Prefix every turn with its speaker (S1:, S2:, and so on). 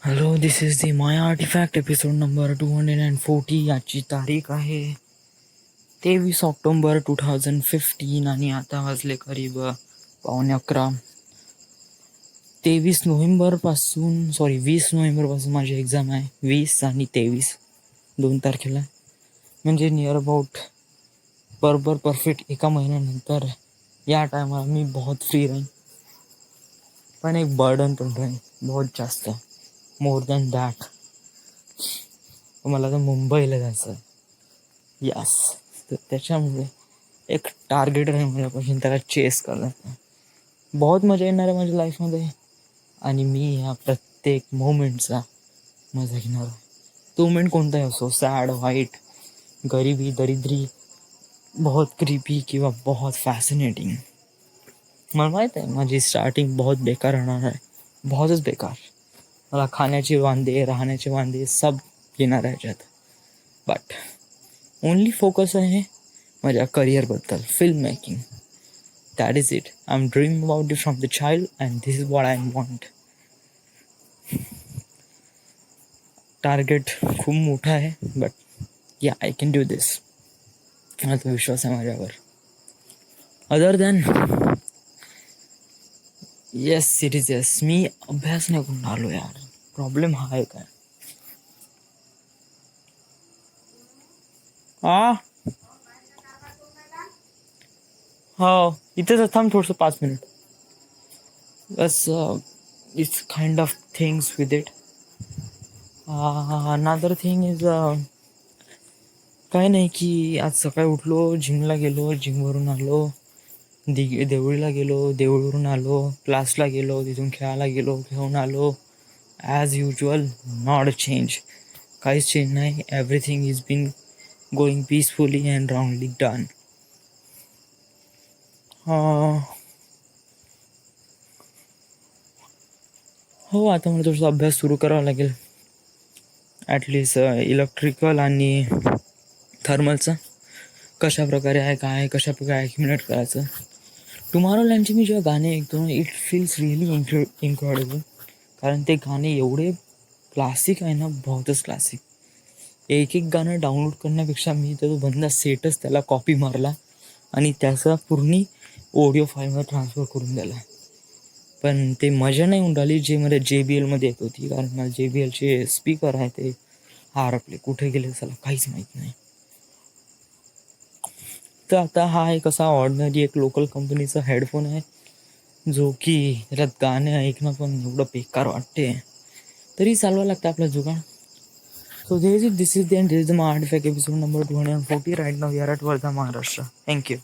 S1: Hello, this is the my artefact episode number 240. आजची तारीख आहे 23 ऑक्टोबर 2015 आणि आता वाजले करीब 11:15. 20 नोव्हेंबरपासून माझी एक्झाम आहे. 20 आणि 23 2 तारखेला, म्हणजे नियर अबाउट बरोबर परफेक्ट एका महिन्यानंतर या टायमाला मी बहुत फ्री राहीन. पण एक बर्डन पण राहीन बहुत जास्त, मोर दॅन दॅट. मला तर मुंबईला जायचं आहे. यस, तर त्याच्यामुळे एक टार्गेट आहे माझ्यापासून, त्याला चेस करण्याचा. बहुत मजा येणार आहे माझ्या लाईफमध्ये आणि मी ह्या प्रत्येक मोमेंटचा मजा घेणार आहे. तो मोमेंट कोणताही असो, सॅड, वाईट, गरिबी, दरिद्री, बहुत क्रीपी किंवा बहुत फॅसिनेटिंग. मला माहीत आहे माझी स्टार्टिंग बहुत बेकार राहणार आहे, बहुतच बेकार. मला खाण्याचे वांदे, राहण्याचे वांदे सब येणार आहे याच्यात. बट ओनली फोकस आहे माझ्या करिअरबद्दल, film making. That is it. I am dreaming about it from the child and this is what I want. Target खूप मोठा आहे, बट या आय कॅन डू दिस. माझा विश्वास आहे माझ्यावर. Other than yes it is yes. मी अभ्यास नाही करून आलो यार. प्रॉब्लेम हा आहे काय? हो, इथेच थांब थोडंसं 5 minute. Bus it's kind of things with it. Another thing is काय नाही की आज सकाळी उठलो, जिमला गेलो, जिमवरून आलो, देवळीला गेलो, देवळीवरून आलो, क्लासला गेलो, तिथून खेळायला गेलो, खेळून आलो. As usual, not a change. काहीच चेंज नाही. Everything is been going peacefully and roundly done. हो, आता मला थोडासा अभ्यास सुरू करावा लागेल. ॲटलिस्ट इलेक्ट्रिकल आणि थर्मलचं कशा प्रकारे आहे, काय कशा प्रकारे ॲक्युमुलेट करायचं. टुमॉरोलँडचे मी जेव्हा गाणे ऐकतो, इट फील्स रिअली इन्क्रेडिबल. कारण ते गाणे एवढे क्लासिक आहे ना, बहुतच क्लासिक. एक एक गाणं डाउनलोड करण्यापेक्षा मी तो बंदा सेटच त्याला कॉपी मारला आणि त्याचा पूर्ण ऑडिओ फाईलमध्ये ट्रान्सफर करून दिला. पण ते मजा नाही उडाली जे मला JBLमध्ये येत होती. कारण मला JBLचे स्पीकर आहे ते हरपले, कुठे गेले त्याला काहीच माहीत नाही. तर आता हा एक असा ऑर्डिनरी एक लोकल कंपनीचा हेडफोन आहे, जो की त्याच्यात गाणे ऐकणं पण एवढं बेकार वाटते, तरी चालवायला लागतं आपला जुगाड. So this is the end. This is the Artifact episode number 240. Right now we are at Wardha, Maharashtra. Thank you.